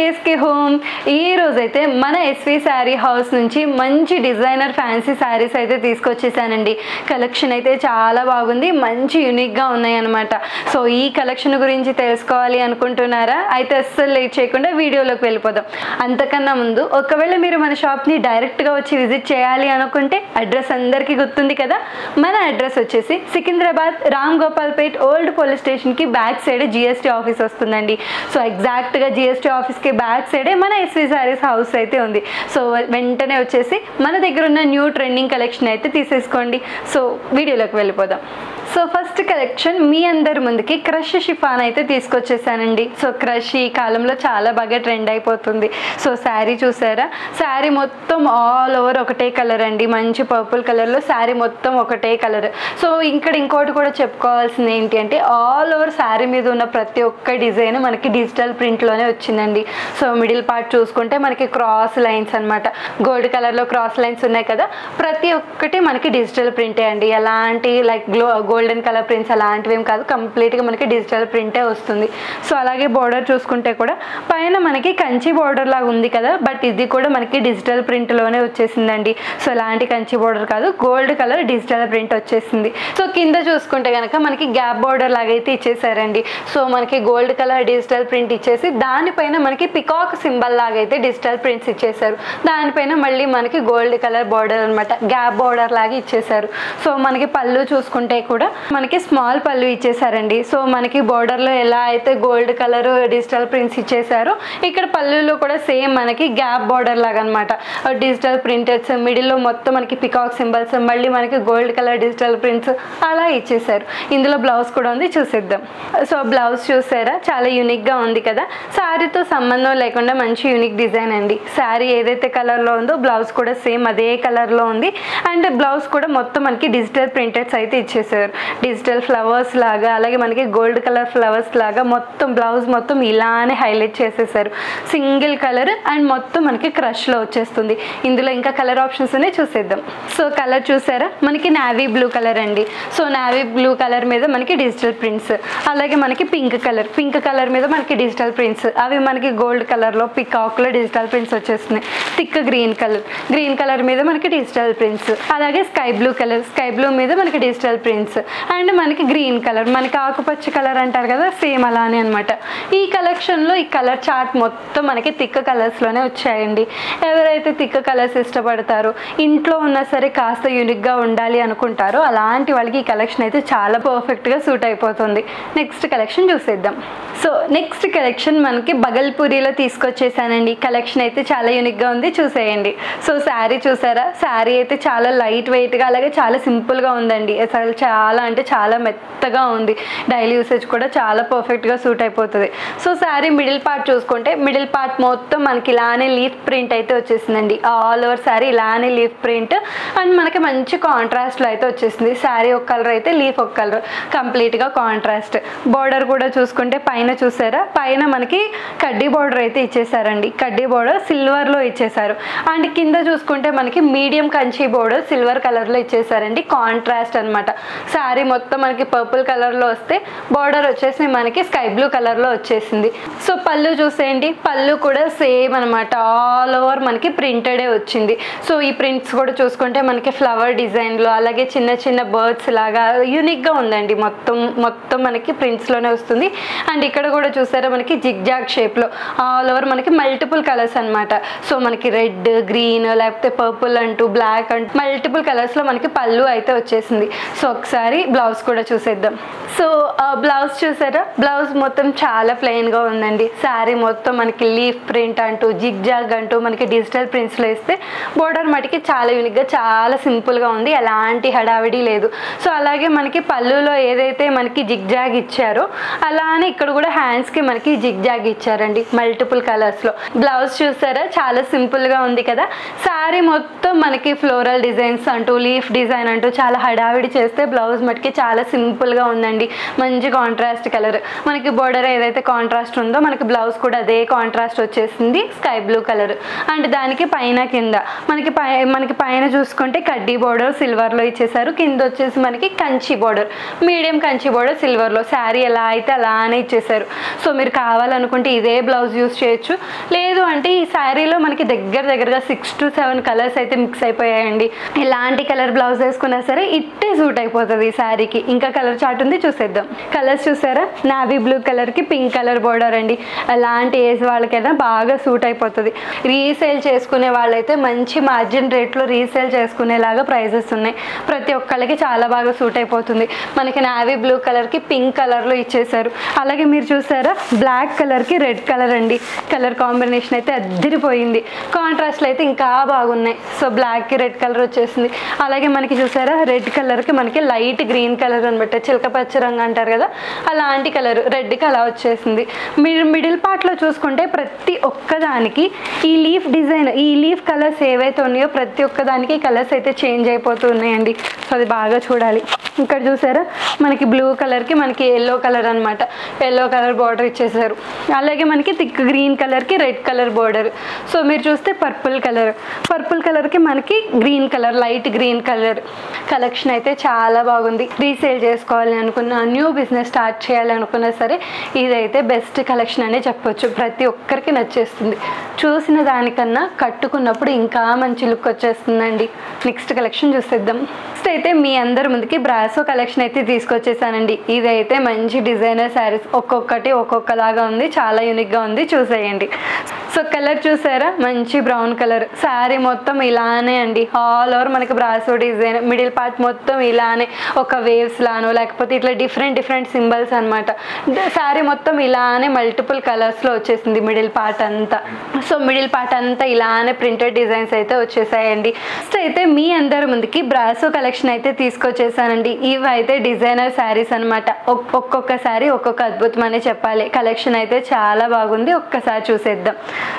KSK home. ఈ రోజైతే మన ఎస్వి శారీ హౌస్ నుంచి మంచి డిజైనర్ ఫ్యాన్సీ శారీస్ అయితే తీసుకొచ్చేసానండి. కలెక్షన్ అయితే చాలా బాగుంది, మంచి యూనిక్గా ఉన్నాయి అనమాట. సో ఈ కలెక్షన్ గురించి తెలుసుకోవాలి అనుకుంటున్నారా? అయితే అస్సలు లేట్ చేయకుండా వీడియోలోకి వెళ్ళిపోదాం. అంతకన్నా ముందు ఒకవేళ మీరు మన షాప్ని డైరెక్ట్గా వచ్చి విజిట్ చేయాలి అనుకుంటే అడ్రస్ అందరికీ గుర్తుంది కదా. మన అడ్రస్ వచ్చేసి సికింద్రాబాద్ రామ్ గోపాల్ పేట్ ఓల్డ్ పోలీస్ స్టేషన్కి బ్యాక్ సైడ్ జిఎస్టీ ఆఫీస్ వస్తుందండి. సో ఎగ్జాక్ట్గా జిఎస్టీ ఆఫీస్కి బ్యాక్ సైడే మన ఎస్వి శారీస్ హౌస్ అయితే ఉంది. సో వెంటనే వచ్చేసి మన దగ్గర ఉన్న న్యూ ట్రెండింగ్ కలెక్షన్ అయితే తీసేసుకోండి. సో వీడియోలోకి వెళ్ళిపోదాం. సో ఫస్ట్ కలెక్షన్ మీ అందరి ముందుకి క్రష్ షిఫాన్ అయితే తీసుకొచ్చేసానండి. సో క్రష్ ఈ కాలంలో చాలా బాగా ట్రెండ్ అయిపోతుంది. సో శారీ చూసారా, శారీ మొత్తం ఆల్ ఓవర్ ఒకటే కలర్ అండి, మంచి పర్పుల్ కలర్లో శారీ మొత్తం ఒకటే కలర్. సో ఇక్కడ ఇంకోటి కూడా చెప్పుకోవాల్సింది ఏంటి అంటే ఆల్ ఓవర్ శారీ మీద ఉన్న ప్రతి ఒక్క డిజైన్ మనకి డిజిటల్ ప్రింట్లోనే వచ్చిందండి. సో మిడిల్ పార్ట్ చూసుకుంటే మనకి క్రాస్ లైన్స్ అనమాట, గోల్డ్ కలర్లో క్రాస్ లైన్స్ ఉన్నాయి కదా, ప్రతి ఒక్కటి మనకి డిజిటల్ ప్రింటే అండి. ఎలాంటి లైక్ గోల్డెన్ కలర్ ప్రింట్స్ అలాంటివి ఏం కాదు, కంప్లీట్గా మనకి డిజిటల్ ప్రింటే వస్తుంది. సో అలాగే బోర్డర్ చూసుకుంటే కూడా పైన మనకి కంచి బోర్డర్ లాగా ఉంది కదా, బట్ ఇది కూడా మనకి డిజిటల్ ప్రింట్లోనే వచ్చేసిందండి. సో ఎలాంటి కంచి బోర్డర్ కాదు, గోల్డ్ కలర్ డిజిటల్ ప్రింట్ వచ్చేసింది. సో కింద చూసుకుంటే కనుక మనకి గ్యాప్ బోర్డర్ లాగా అయితే ఇచ్చేసారండి. సో మనకి గోల్డ్ కలర్ డిజిటల్ ప్రింట్ ఇచ్చేసి దానిపైన మనకి పికాక్ సింబల్ లాగా అయితే డిజిటల్ ప్రింట్స్ ఇచ్చేసారు. దానిపైన మళ్ళీ మనకి గోల్డ్ కలర్ బోర్డర్ అనమాట, గ్యాప్ బోర్డర్ లాగా ఇచ్చేసారు. సో మనకి పళ్ళు చూసుకుంటే కూడా మనకి స్మాల్ పళ్ళు ఇచ్చేసారండి. సో మనకి బోర్డర్లో ఎలా అయితే గోల్డ్ కలర్ డిజిటల్ ప్రింట్స్ ఇచ్చేసారో ఇక్కడ పళ్ళులో కూడా సేమ్ మనకి గ్యాప్ బోర్డర్ లాగా అనమాట, డిజిటల్ ప్రింటెడ్స్, మిడిల్లో మొత్తం మనకి పికాక్ సింబల్స్, మళ్ళీ మనకి గోల్డ్ కలర్ డిజిటల్ ప్రింట్స్ అలా ఇచ్చేసారు. ఇందులో బ్లౌజ్ కూడా ఉంది, చూసేద్దాం. సో బ్లౌజ్ చూసారా, చాలా యూనిక్గా ఉంది కదా, శారీతో సంబంధం లేకుండా మంచి యూనిక్ డిజైన్ అండి. శారీ ఏదైతే కలర్లో ఉందో బ్లౌజ్ కూడా సేమ్ అదే కలర్లో ఉంది. అండ్ బ్లౌజ్ కూడా మొత్తం మనకి డిజిటల్ ప్రింటెడ్స్ అయితే ఇచ్చేసారు, డిజిటల్ ఫ్లవర్స్ లాగా, అలాగే మనకి గోల్డ్ కలర్ ఫ్లవర్స్ లాగా మొత్తం బ్లౌజ్ మొత్తం ఇలానే హైలైట్ చేసేసారు. సింగిల్ కలర్ అండ్ మొత్తం మనకి క్రష్లో వచ్చేస్తుంది. ఇందులో ఇంకా కలర్ ఆప్షన్స్ ఉన్నాయి, చూసేద్దాం. సో కలర్ చూసారా, మనకి నావీ బ్లూ కలర్ అండి. సో నావీ బ్లూ కలర్ మీద మనకి డిజిటల్ ప్రింట్స్, అలాగే మనకి పింక్ కలర్ మీద మనకి డిజిటల్ ప్రింట్స్, అవి మనకి గోల్డ్ కలర్లో పికాక్లో డిజిటల్ ప్రింట్స్ వచ్చేస్తున్నాయి. థిక్ గ్రీన్ కలర్ మీద మనకి డిజిటల్ ప్రింట్స్, అలాగే స్కై బ్లూ మీద మనకి డిజిటల్ ప్రింట్స్, అండ్ మనకి గ్రీన్ కలర్, మనకి ఆకుపచ్చ కలర్ అంటారు కదా, సేమ్ అలానే అనమాట. ఈ కలెక్షన్లో ఈ కలర్ చార్ట్ మొత్తం మనకి థిక్ కలర్స్లోనే వచ్చాయండి. ఎవరైతే థిక్ కలర్స్ ఇష్టపడతారో, ఇంట్లో ఉన్నా సరే కాస్త యూనిక్గా ఉండాలి అనుకుంటారో అలాంటి వాళ్ళకి ఈ కలెక్షన్ అయితే చాలా పర్ఫెక్ట్గా సూట్ అయిపోతుంది. నెక్స్ట్ కలెక్షన్ చూసేద్దాం. సో నెక్స్ట్ కలెక్షన్ మనకి బగల్పూరిలో తీసుకొచ్చేసానండి. కలెక్షన్ అయితే చాలా యూనిక్గా ఉంది, చూసేయండి. సో శారీ చూసారా, శారీ అయితే చాలా లైట్ వెయిట్గా అలాగే చాలా సింపుల్గా ఉందండి. అసలు చాలా అంటే చాలా మెత్తగా ఉంది, డైలీ యూసేజ్ కూడా చాలా పర్ఫెక్ట్గా సూట్ అయిపోతుంది. సో శారీ మిడిల్ పార్ట్ చూసుకుంటే మిడిల్ పార్ట్ మొత్తం మనకి ఇలానే లీఫ్ ప్రింట్ అయితే వచ్చేసిందండి. ఆల్ ఓవర్ శారీ ఇలానే లీఫ్ ప్రింట్ అండ్ మనకి మంచి కాంట్రాస్ట్లో అయితే వచ్చేసింది. శారీ ఒక కలర్ అయితే లీఫ్ ఒక కలర్, కంప్లీట్గా కాంట్రాస్ట్. బోర్డర్ కూడా చూసుకుంటే పైన చూసారా, పైన మనకి కడ్డీ బోర్డర్ అయితే ఇచ్చేసారండి. కడ్డీ బోర్డర్ సిల్వర్లో ఇచ్చేసారు. అండ్ కింద చూసుకుంటే మనకి మీడియం కంచి బోర్డర్ సిల్వర్ కలర్లో ఇచ్చేసారండి, కాంట్రాస్ట్ అనమాట. శారీ మొత్తం మనకి పర్పుల్ కలర్లో వస్తే బోర్డర్ వచ్చేసి మనకి స్కై బ్లూ కలర్లో వచ్చేసింది. సో పళ్ళు చూసేయండి, పళ్ళు కూడా సేమ్ అనమాట, ఆల్ ఓవర్ మనకి ప్రింటెడే వచ్చింది. సో ఈ ప్రింట్స్ కూడా చూసుకుంటే మనకి ఫ్లవర్ డిజైన్లో అలాగే చిన్న చిన్న బర్డ్స్ లాగా యూనిక్గా ఉందండి. మొత్తం మనకి ప్రింట్స్లోనే వస్తుంది. అండ్ ఇక్కడ కూడా చూసారా మనకి జిగ్జాగ్ షేప్లో ఆల్ ఓవర్ మనకి మల్టిపుల్ కలర్స్ అనమాట. సో మనకి రెడ్, గ్రీన్, లేకపోతే పర్పుల్ అంటూ బ్లాక్ అంటూ మల్టిపుల్ కలర్స్లో మనకి పళ్ళు అయితే వచ్చేసింది. సో ఒకసారి బ్లౌజ్ కూడా చూసేద్దాం. సో బ్లౌజ్ చూసారా, బ్లౌజ్ మొత్తం చాలా ప్లెయిన్గా ఉందండి. శారీ మొత్తం మనకి లీఫ్ ప్రింట్ అంటూ జిగ్జాగ్ అంటూ మనకి డిజిటల్ ప్రింట్స్లో వేస్తే బోర్డర్ మటుకి చాలా యూనిక్గా చాలా సింపుల్గా ఉంది, ఎలాంటి హడావిడి లేదు. సో అలాగే మనకి పళ్ళులో ఏదైతే మనకి జిగ్జాగ్ ఇచ్చారో అలానే ఇక్కడ కూడా హ్యాండ్స్కి మనకి జిగ్జాగ్ ఇచ్చారండి మల్టిపుల్ కలర్స్లో. బ్లౌజ్ చూసారా, చాలా సింపుల్గా ఉంది కదా. శారీ మొత్తం మనకి ఫ్లోరల్ డిజైన్స్ అంటూ లీఫ్ డిజైన్ అంటూ చాలా హడావిడి చేస్తే బ్లౌజ్ బ్లౌజ్ మటుకి చాలా సింపుల్గా ఉందండి. మంచి కాంట్రాస్ట్ కలర్, మనకి బోర్డర్ ఏదైతే కాంట్రాస్ట్ ఉందో మనకి బ్లౌజ్ కూడా అదే కాంట్రాస్ట్ వచ్చేసింది, స్కై బ్లూ కలర్. అండ్ దానికి పైన కింద మనకి పైన చూసుకుంటే కడ్డీ బోర్డర్ సిల్వర్లో ఇచ్చేసారు, కింద వచ్చేసి మనకి Kanchi border, medium Kanchi border సిల్వర్లో. శారీ ఎలా అయితే అలానే ఇచ్చేసారు. సో మీరు కావాలనుకుంటే ఇదే బ్లౌజ్ యూస్ చేయొచ్చు, లేదు అంటే ఈ శారీలో మనకి దగ్గరగా 6 to 7 కలర్స్ అయితే మిక్స్ అయిపోయాయండి. ఎలాంటి కలర్ బ్లౌజ్ వేసుకున్నా సరే ఇట్టే సూట్ అయిపోతుంది ఈ శారీకి. ఇంకా కలర్ చార్ట్ ఉంది, చూసేద్దాం. కలర్స్ చూసారా, నావీ బ్లూ కలర్కి పింక్ కలర్ బోర్డర్ అండి. అలాంటి ఏజ్ వాళ్ళకైనా బాగా సూట్ అయిపోతుంది. రీసేల్ చేసుకునే వాళ్ళైతే మంచి మార్జిన్ రేట్లో రీసేల్ చేసుకునేలాగా ప్రైజెస్ ఉన్నాయి. ప్రతి ఒక్కళ్ళకి చాలా బాగా సూట్ అయిపోతుంది. మనకి నావీ బ్లూ కలర్కి పింక్ కలర్లో ఇచ్చేసారు. అలాగే మీరు చూసారా, బ్లాక్ కలర్కి రెడ్ కలర్ అండి. కలర్ కాంబినేషన్ అయితే అద్దరిపోయింది. కాంట్రాస్ట్లు అయితే ఇంకా బాగున్నాయి. సో బ్లాక్కి రెడ్ కలర్ వచ్చేసింది. అలాగే మనకి చూసారా, రెడ్ కలర్కి మనకి లైట్ గ్రీన్ కలర్ అనమాట, చిలక పచ్చ రంగు అంటారు కదా, అలాంటి కలర్ రెడ్కి అలా వచ్చేసింది. మీరు మిడిల్ పార్ట్లో చూసుకుంటే ప్రతి ఒక్కదానికి ఈ లీఫ్ డిజైన్, ఈ లీఫ్ కలర్స్ ఏవైతే ఉన్నాయో ప్రతి ఒక్కదానికి కలర్స్ అయితే చేంజ్ అయిపోతూ ఉన్నాయండి. సో అది బాగా చూడాలి. ఇక్కడ చూసారా, మనకి బ్లూ కలర్కి మనకి ఎల్లో కలర్ అనమాట, ఎల్లో కలర్ బార్డర్ ఇచ్చేసారు. అలాగే మనకి థిక్ గ్రీన్ కలర్కి రెడ్ కలర్ బార్డర్. సో మీరు చూస్తే పర్పుల్ కలర్కి మనకి green colour, light green colour. Collection అయితే చాలా బాగుంది. రీసేల్ చేసుకోవాలి అనుకున్నా, న్యూ బిజినెస్ స్టార్ట్ చేయాలి అనుకున్నా సరే ఇదైతే బెస్ట్ కలెక్షన్ అనే చెప్పొచ్చు. ప్రతి ఒక్కరికి నచ్చేస్తుంది. చూసిన దానికన్నా కట్టుకున్నప్పుడు ఇంకా మంచి లుక్ వచ్చేస్తుందండి. నెక్స్ట్ కలెక్షన్ చూసేద్దాం. నెక్స్ట్ అయితే మీ అందరి ముందుకి బ్రాసో కలెక్షన్ అయితే తీసుకొచ్చేసానండి. ఇదైతే మంచి డిజైనర్ శారీస్, ఒక్కొక్కటి ఒక్కొక్కలాగా ఉంది, చాలా యూనిక్గా ఉంది, చూసేయండి. సో కలర్ చూసారా, మంచి బ్రౌన్ కలర్. శారీ మొత్తం ఇలానే అండి, ఆల్ ఓవర్ మనకి బ్రాసో డిజైన్. మిడిల్ పార్ట్ మొత్తం ఇలానే ఒక వేవ్స్ లానో లేకపోతే ఇట్లా డిఫరెంట్ సింబల్స్ అనమాట. శారీ మొత్తం ఇలానే మల్టిపుల్ కలర్స్లో వచ్చేసింది మిడిల్ పార్ట్ అంతా. సో మిడిల్ పార్ట్ అంతా ఇలానే ప్రింటెడ్ డిజైన్స్ అయితే వచ్చేసాయండి. నెక్స్ట్ అయితే మీ అందరి ముందుకి బ్రాసో కలెక్షన్ అయితే తీసుకొచ్చేసానండి. ఇవి అయితే డిజైనర్ శారీస్ అనమాట. ఒక్కొక్క శారీ ఒక్కొక్క అద్భుతం అనే చెప్పాలి. కలెక్షన్ అయితే చాలా బాగుంది, ఒక్కసారి చూసేద్దాం.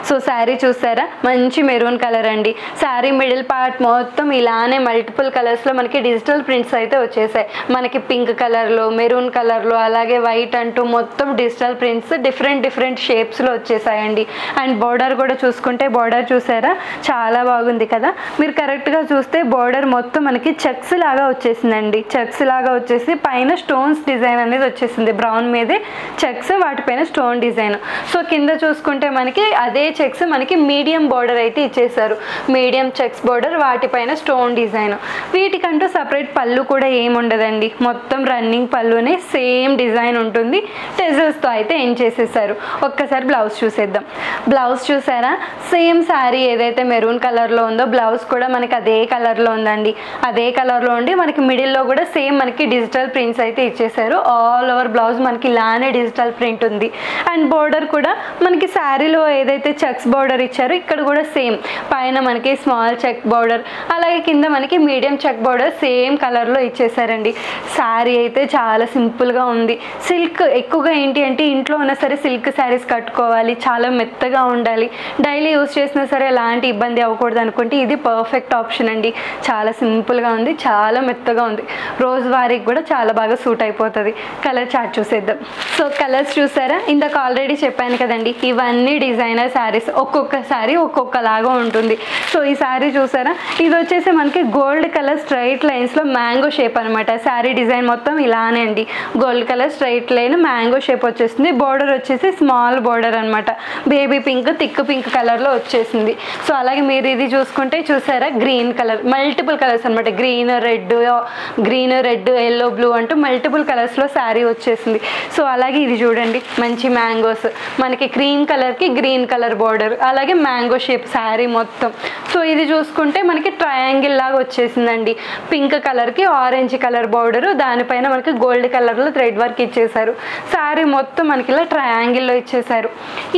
సో శారీ చూసారా, మంచి మెరూన్ కలర్ అండి. శారీ మిడిల్ పార్ట్ మొత్తం ఇలానే మల్టిపుల్ కలర్స్లో మనకి డిజిటల్ ప్రింట్స్ అయితే వచ్చేసాయి. మనకి పింక్ కలర్లో, మెరూన్ కలర్లో, అలాగే వైట్ అంటూ మొత్తం డిజిటల్ ప్రింట్స్ డిఫరెంట్ షేప్స్లో వచ్చేసాయండి. అండ్ బోర్డర్ కూడా చూసుకుంటే, బోర్డర్ చూసారా చాలా బాగుంది కదా. మీరు కరెక్ట్గా చూస్తే బోర్డర్ మొత్తం మనకి చెక్స్ లాగా వచ్చేసిందండి. చెక్స్ లాగా వచ్చేసి పైన స్టోన్స్ డిజైన్ అనేది వచ్చేసింది. బ్రౌన్ మీదే చెక్స్, వాటిపైన స్టోన్ డిజైన్. సో కింద చూసుకుంటే మనకి అదే చెక్స్ మనకి మీడియం బోర్డర్ అయితే ఇచ్చేసారు. మీడియం చెక్స్ బోర్డర్, వాటిపైన స్టోన్ డిజైన్. వీటికంటూ సపరేట్ పళ్ళు కూడా ఏమి ఉండదండి. మొత్తం రన్నింగ్ పళ్ళునే సేమ్ డిజైన్ ఉంటుంది. టెజల్స్తో అయితే ఏం చేసేసారు. ఒక్కసారి బ్లౌజ్ చూసేద్దాం. బ్లౌజ్ చూసారా, సేమ్ శారీ ఏదైతే మెరూన్ కలర్లో ఉందో బ్లౌజ్ కూడా మనకి అదే కలర్లో ఉందండి. అదే కలర్లో ఉండి మనకి మిడిల్లో కూడా సేమ్ మనకి డిజిటల్ ప్రింట్స్ అయితే ఇచ్చేసారు. ఆల్ ఓవర్ బ్లౌజ్ మనకి ఇలానే డిజిటల్ ప్రింట్ ఉంది. అండ్ బోర్డర్ కూడా మనకి శారీలో ఏదైతే చెక్స్ బోర్డర్ ఇచ్చారో ఇక్కడ కూడా సేమ్ పైన మనకి స్మాల్ చెక్ బోర్డర్, అలాగే కింద మనకి మీడియం చెక్ బోర్డర్ సేమ్ కలర్లో ఇచ్చేసారండి. శారీ అయితే చాలా సింపుల్గా ఉంది. సిల్క్ ఎక్కువగా ఏంటి అంటే ఇంట్లో ఉన్నా సరే సిల్క్ శారీస్ కట్టుకోవాలి, చాలా మెత్తగా ఉండాలి, డైలీ యూస్ చేసినా సరే ఎలాంటి ఇబ్బంది అవ్వకూడదు అనుకుంటే ఇది పర్ఫెక్ట్ ఆప్షన్ అండి. చాలా సింపుల్గా ఉంది, చాలా మెత్తగా ఉంది. రోజు వారికి కూడా చాలా బాగా సూట్ అయిపోతుంది. కలర్ చార్ట్ చూసేద్దాం. సో కలర్స్ చూసారా, ఇందాక ఆల్రెడీ చెప్పాను కదండి, ఇవన్నీ డిజైనర్ శారీస్, ఒక్కొక్క శారీ ఒక్కొక్కలాగా ఉంటుంది. సో ఈ శారీ చూసారా, ఇది వచ్చేసి మనకి గోల్డ్ కలర్ స్ట్రైట్ లైన్స్లో మ్యాంగో షేప్ అనమాట. శారీ డిజైన్ మొత్తం ఇలానే అండి, gold colour straight line mango shape వచ్చేసింది. బోర్డర్ వచ్చేసి స్మాల్ బోర్డర్ అనమాట, బేబీ పింక్ థిక్ పింక్ కలర్లో వచ్చేసింది. సో అలాగే మీరు ఇది చూసుకుంటే చూసారా, గ్రీన్ కలర్, మల్టిపుల్ కలర్స్ అనమాట, గ్రీన్ రెడ్ ఎల్లో బ్లూ అంటూ మల్టిపుల్ కలర్స్లో శారీ వచ్చేసింది. సో అలాగే ఇది చూడండి, మంచి మ్యాంగోస్, మనకి క్రీమ్ కలర్కి గ్రీన్ కలర్ బోర్డర్, అలాగే మ్యాంగో షేప్ శారీ మొత్తం. సో ఇది చూసుకుంటే మనకి ట్రయాంగిల్ లాగా వచ్చేసిందండి. పింక్ కలర్కి ఆరెంజ్ కలర్ బోర్డరు, దానిపైన మనకి గోల్డ్ కలర్లో థ్రెడ్ వర్క్ ఇచ్చేసారు. శారీ మొత్తం మనకి ఇలా ట్రయాంగిల్లో ఇచ్చేసారు.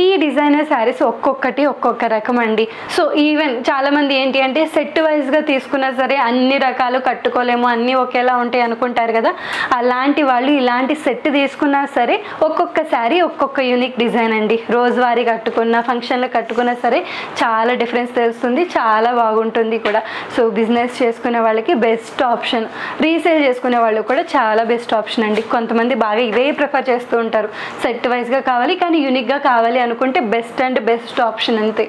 ఈ డిజైనర్ శారీస్ ఒక్కొక్కటి ఒక్కొక్క రకం అండి. సో ఈవెన్ చాలామంది ఏంటి అంటే సెట్ వైజ్గా తీసుకున్నా సరే అన్ని రకాలు కట్టుకోలేము, అన్నీ ఒకేలా ఉంటాయి అనుకుంటారు కదా. అలాంటి వాళ్ళు ఇలాంటి సెట్ తీసుకున్నా సరే ఒక్కొక్క శారీ ఒక్కొక్క యూనిక్ డిజైన్ అండి. రోజువారీ కట్టుకున్న, ఫంక్షన్లో కట్టుకున్నా సరే చాలా డిఫరెన్స్ తెలుస్తుంది, చాలా బాగుంటుంది కూడా. సో బిజినెస్ చేసుకునే వాళ్ళకి బెస్ట్ ఆప్షన్, రీసేల్ చేసుకునే వాళ్ళకి కూడా చాలా బెస్ట్ ఆప్షన్ అండి. కొంతమంది బాగా ఇవే ప్రిఫర్ చేస్తూ ఉంటారు, సెట్ వైజ్గా కావాలి కానీ యూనిక్గా కావాలి అనుకుంటే బెస్ట్ అండ్ బెస్ట్ ఆప్షన్ అంతే.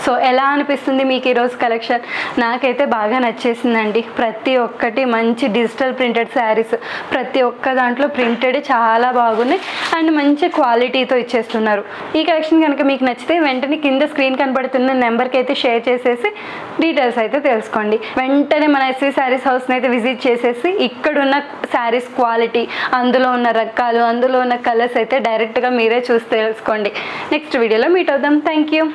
సో ఎలా అనిపిస్తుంది మీకు ఈరోజు కలెక్షన్? నాకైతే బాగా నచ్చేసిందండి. ప్రతి ఒక్కటి మంచి డిజిటల్ ప్రింటెడ్ శారీస్, ప్రతి ఒక్క దాంట్లో ప్రింటెడ్ చాలా బాగున్నాయి అండ్ మంచి క్వాలిటీతో ఇచ్చేస్తున్నారు. ఈ కలెక్షన్ కనుక మీకు నచ్చితే వెంటనే కింద స్క్రీన్ కనబడుతున్న నెంబర్కి అయితే షేర్ చేసేసి డీటెయిల్స్ అయితే తెలుసుకోండి. వెంటనే మన ఎస్వి శారీస్ హౌస్ని అయితే విజిట్ చేసేసి ఇక్కడున్న శారీస్ క్వాలిటీ, అందులో ఉన్న రకాలు, అందులో ఉన్న కలర్స్ అయితే డైరెక్ట్గా మీరే చూసి తెలుసుకోండి. నెక్స్ట్ వీడియోలో మీట్ అవుదాం. Thank you.